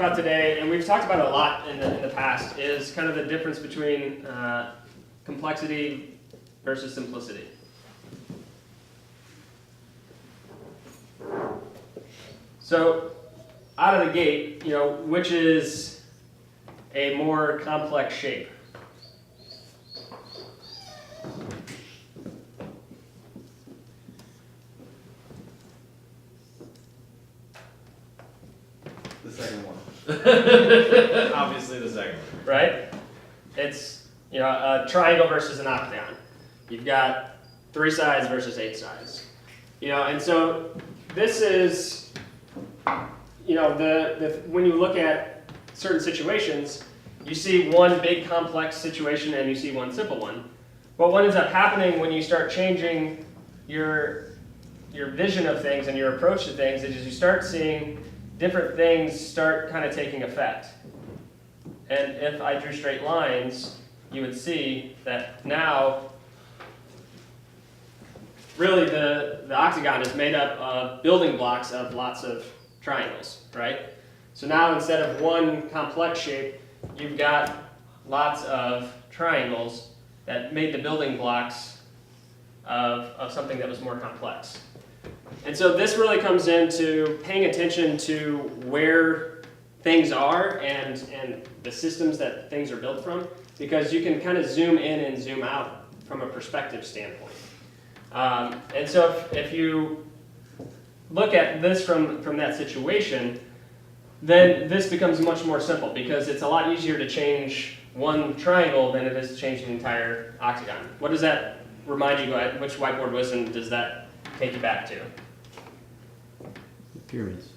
about today, and we've talked about it a lot in the past, is kind of the difference between complexity versus simplicity. So out of the gate, which is a more complex shape? The second one. Obviously the second one. Right? It's a triangle versus an octagon. You've got 3 sides versus 8 sides. And so this is, when you look at certain situations, you see one big complex situation and you see one simple one. But what ends up happening when you start changing your vision of things and your approach to things is you start seeing different things start kind of taking effect. And if I drew straight lines, you would see that now really the octagon is made up of building blocks of lots of triangles, right? So now instead of one complex shape, you've got lots of triangles that made the building blocks of something that was more complex. And so this really comes into paying attention to where things are and the systems that things are built from, because you can kind of zoom in and zoom out from a perspective standpoint. And so if you look at this from that situation, then this becomes much more simple because it's a lot easier to change one triangle than it is to change the entire octagon. What does that remind you of? Which whiteboard wisdom does that take you back to? Pyramids.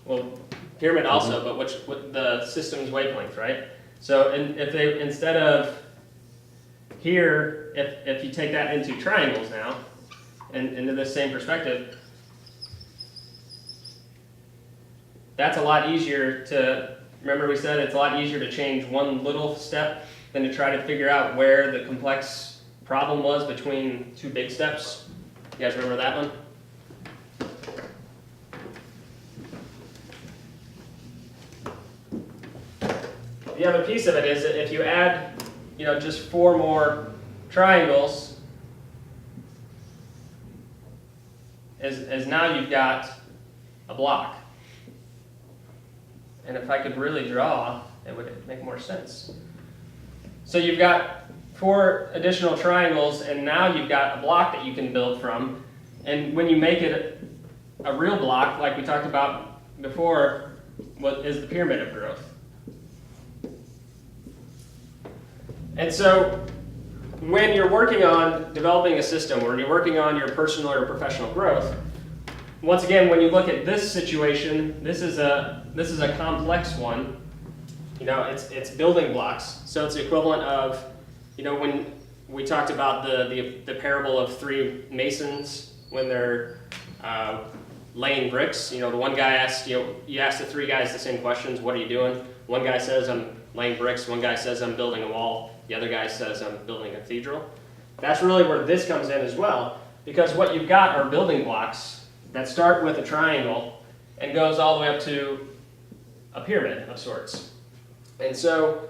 Well, pyramid also, but what the system's wavelength, right? So if they, instead of here, if you take that into triangles now, and into this same perspective, that's a lot easier to, remember we said it's a lot easier to change one little step than to try to figure out where the complex problem was between 2 big steps. You guys remember that one? The other piece of it is that if you add, just 4 more triangles, as now you've got a block. And if I could really draw, it would make more sense. So you've got 4 additional triangles, and now you've got a block that you can build from. And when you make it a real block, like we talked about before, what is the pyramid of growth? And so when you're working on developing a system, or you're working on your personal or professional growth, once again, when you look at this situation, this is a complex one. It's building blocks. So it's the equivalent of, when we talked about the parable of 3 masons when they're laying bricks. The one guy asked, you ask the 3 guys the same questions. What are you doing? One guy says, I'm laying bricks. One guy says, I'm building a wall. The other guy says, I'm building a cathedral. That's really where this comes in as well, because what you've got are building blocks that start with a triangle and goes all the way up to a pyramid of sorts. And so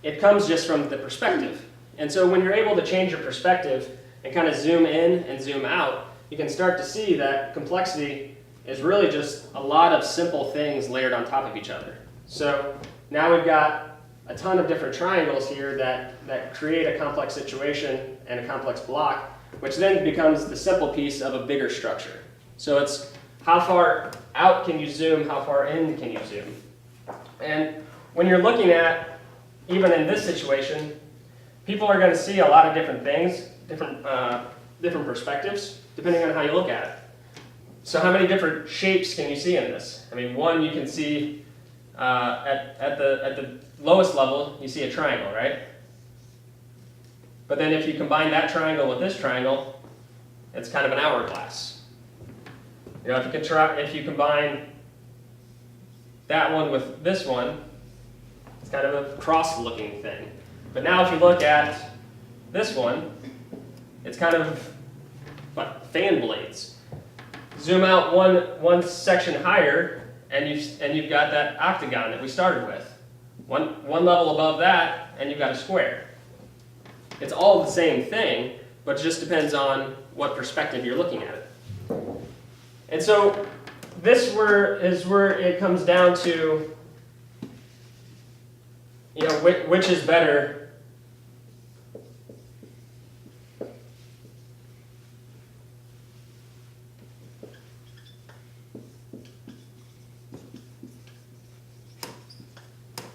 it comes just from the perspective. And so when you're able to change your perspective and kind of zoom in and zoom out, you can start to see that complexity is really just a lot of simple things layered on top of each other. So now we've got a ton of different triangles here that create a complex situation and a complex block, which then becomes the simple piece of a bigger structure. So it's how far out can you zoom, how far in can you zoom? And when you're looking at, even in this situation, people are going to see a lot of different things, different perspectives, depending on how you look at it. So how many different shapes can you see in this? I mean, one you can see at the lowest level, you see a triangle, right? But then if you combine that triangle with this triangle, it's kind of an hourglass. If you combine that one with this one, it's kind of a cross-looking thing. But now if you look at this one, it's kind of fan blades. Zoom out one section higher, and you've got that octagon that we started with. One level above that, and you've got a square. It's all the same thing, but it just depends on what perspective you're looking at it. And so this is where it comes down to, which is better.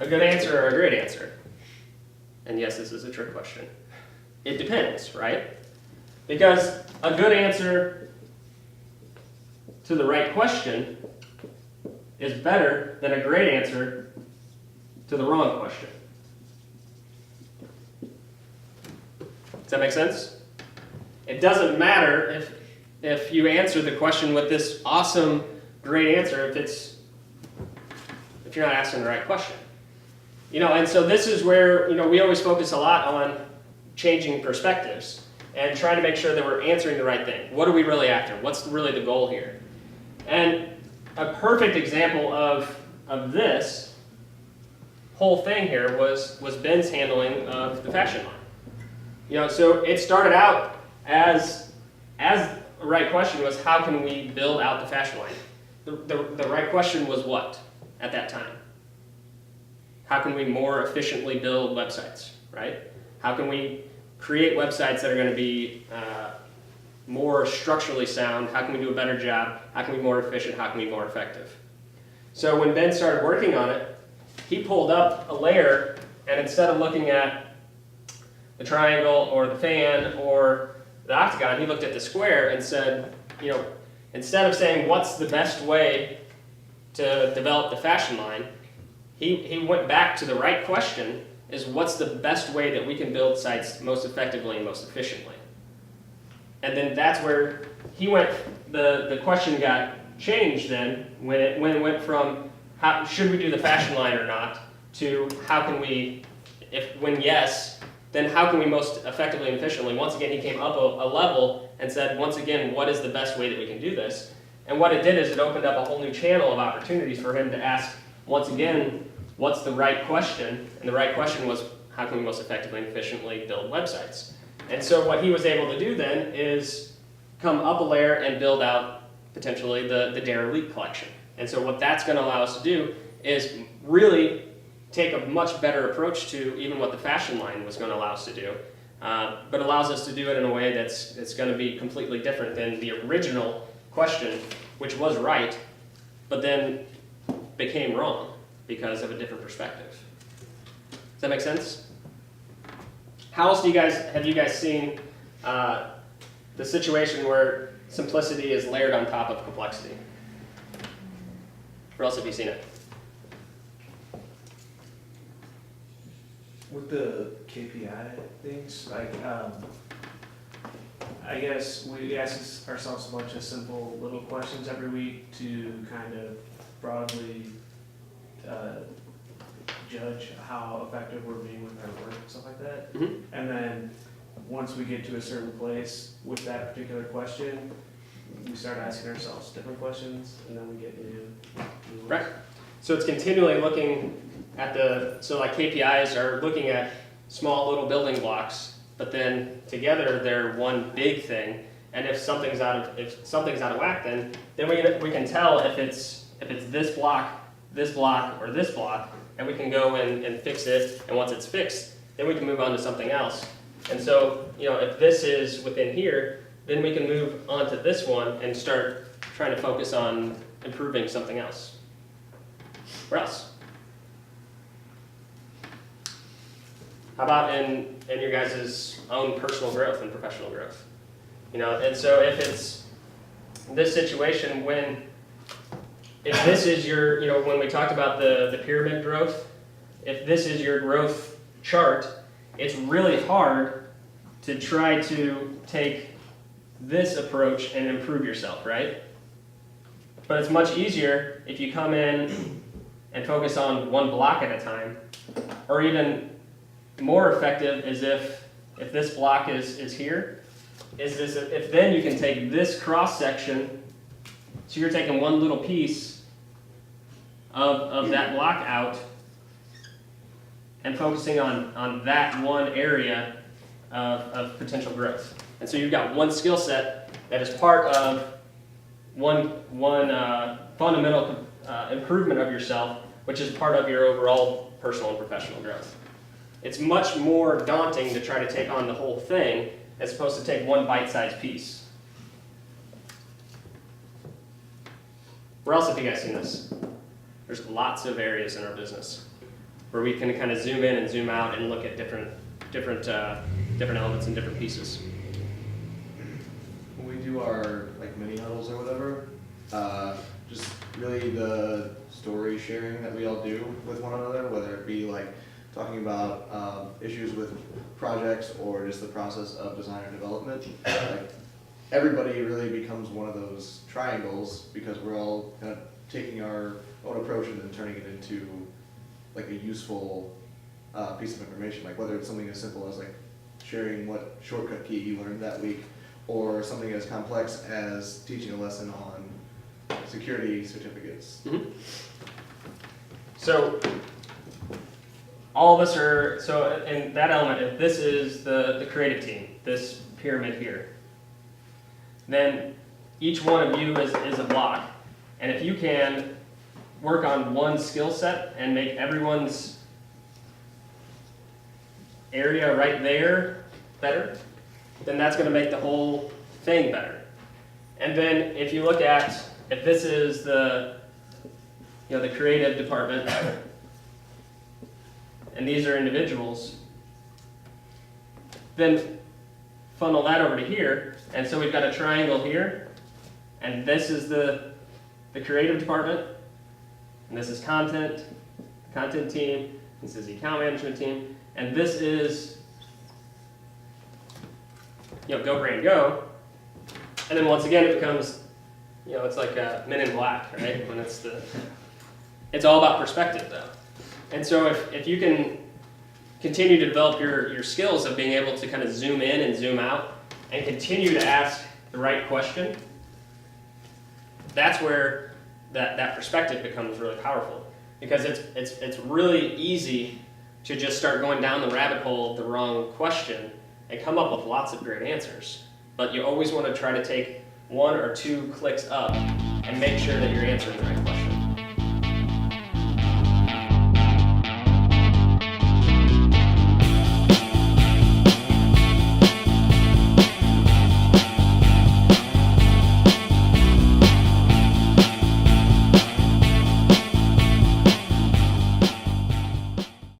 A good answer or a great answer? And yes, this is a trick question. It depends, right? Because a good answer to the right question is better than a great answer to the wrong question. Does that make sense? It doesn't matter if you answer the question with this awesome, great answer if you're not asking the right question. And so this is where, we always focus a lot on changing perspectives and trying to make sure that we're answering the right thing. What are we really after? What's really the goal here? And a perfect example of this whole thing here was Ben's handling of the fashion line. So it started out as the right question was, how can we build out the fashion line? The right question was what at that time? How can we more efficiently build websites, right? How can we create websites that are going to be more structurally sound? How can we do a better job? How can we be more efficient? How can we be more effective? So when Ben started working on it, he pulled up a layer, and instead of looking at the triangle or the fan or the octagon, he looked at the square and said, instead of saying what's the best way to develop the fashion line, he went back to the right question, is what's the best way that we can build sites most effectively and most efficiently? And then that's where he went, the question got changed then, when it went from should we do the fashion line or not, to how can we, when yes, then how can we most effectively and efficiently? Once again, he came up a level and said, once again, what is the best way that we can do this? And what it did is it opened up a whole new channel of opportunities for him to ask, once again, what's the right question? And the right question was, how can we most effectively and efficiently build websites? And so what he was able to do then is come up a layer and build out potentially the Dare Elite collection. And so what that's going to allow us to do is really take a much better approach to even what the fashion line was going to allow us to do, but allows us to do it in a way that's going to be completely different than the original question, which was right, but then became wrong because of a different perspective. Does that make sense? How else have you guys seen the situation where simplicity is layered on top of complexity? Where else have you seen it? With the KPI things, I guess we ask ourselves a bunch of simple little questions every week to kind of broadly judge how effective we're being with our work and stuff like that. Mm-hmm. And then once we get to a certain place with that particular question, we start asking ourselves different questions, and then we get new ones. Right. So it's continually looking at so like KPIs are looking at small little building blocks, but then together they're one big thing. And if something's out of whack, then we can tell if it's this block, or this block, and we can go and fix it. And once it's fixed, then we can move on to something else. And so, if this is within here, then we can move on to this one and start trying to focus on improving something else. Where else? How about in your guys' own personal growth and professional growth? And so if it's this situation if this is your, when we talked about the pyramid growth, if this is your growth chart, it's really hard to try to take this approach and improve yourself, right? But it's much easier if you come in and focus on one block at a time, or even more effective is if this block is here, if then you can take this cross section, so you're taking one little piece of that block out and focusing on that one area of potential growth. And so you've got one skill set that is part of one fundamental improvement of yourself, which is part of your overall personal and professional growth. It's much more daunting to try to take on the whole thing as opposed to take one bite-sized piece. Where else have you guys seen this? There's lots of areas in our business where we can kind of zoom in and zoom out and look at different elements and different pieces. When we do our like mini huddles or whatever, just really the story sharing that we all do with one another, whether it be like talking about issues with projects or just the process of design or development, like everybody really becomes one of those triangles because we're all kind of taking our own approach and then turning it into like a useful piece of information, like whether it's something as simple as like sharing what shortcut key you learned that week, or something as complex as teaching a lesson on security certificates. Mm-hmm. So all of us are, so in that element, if this is the creative team, this pyramid here, then each one of you is a block. And if you can work on one skill set and make everyone's area right there better, then that's going to make the whole thing better. And then if you look at, if this is the creative department, and these are individuals, then funnel that over to here, and so we've got a triangle here, and this is the creative department, and this is content team, this is the account management team, and this is goBRANDgo, and then once again it becomes, it's like Men in Black, right? When it's all about perspective though. And so if you can continue to develop your skills of being able to kind of zoom in and zoom out and continue to ask the right question, that's where that perspective becomes really powerful. Because it's really easy to just start going down the rabbit hole of the wrong question and come up with lots of great answers. But you always want to try to take one or two clicks up and make sure that you're answering the right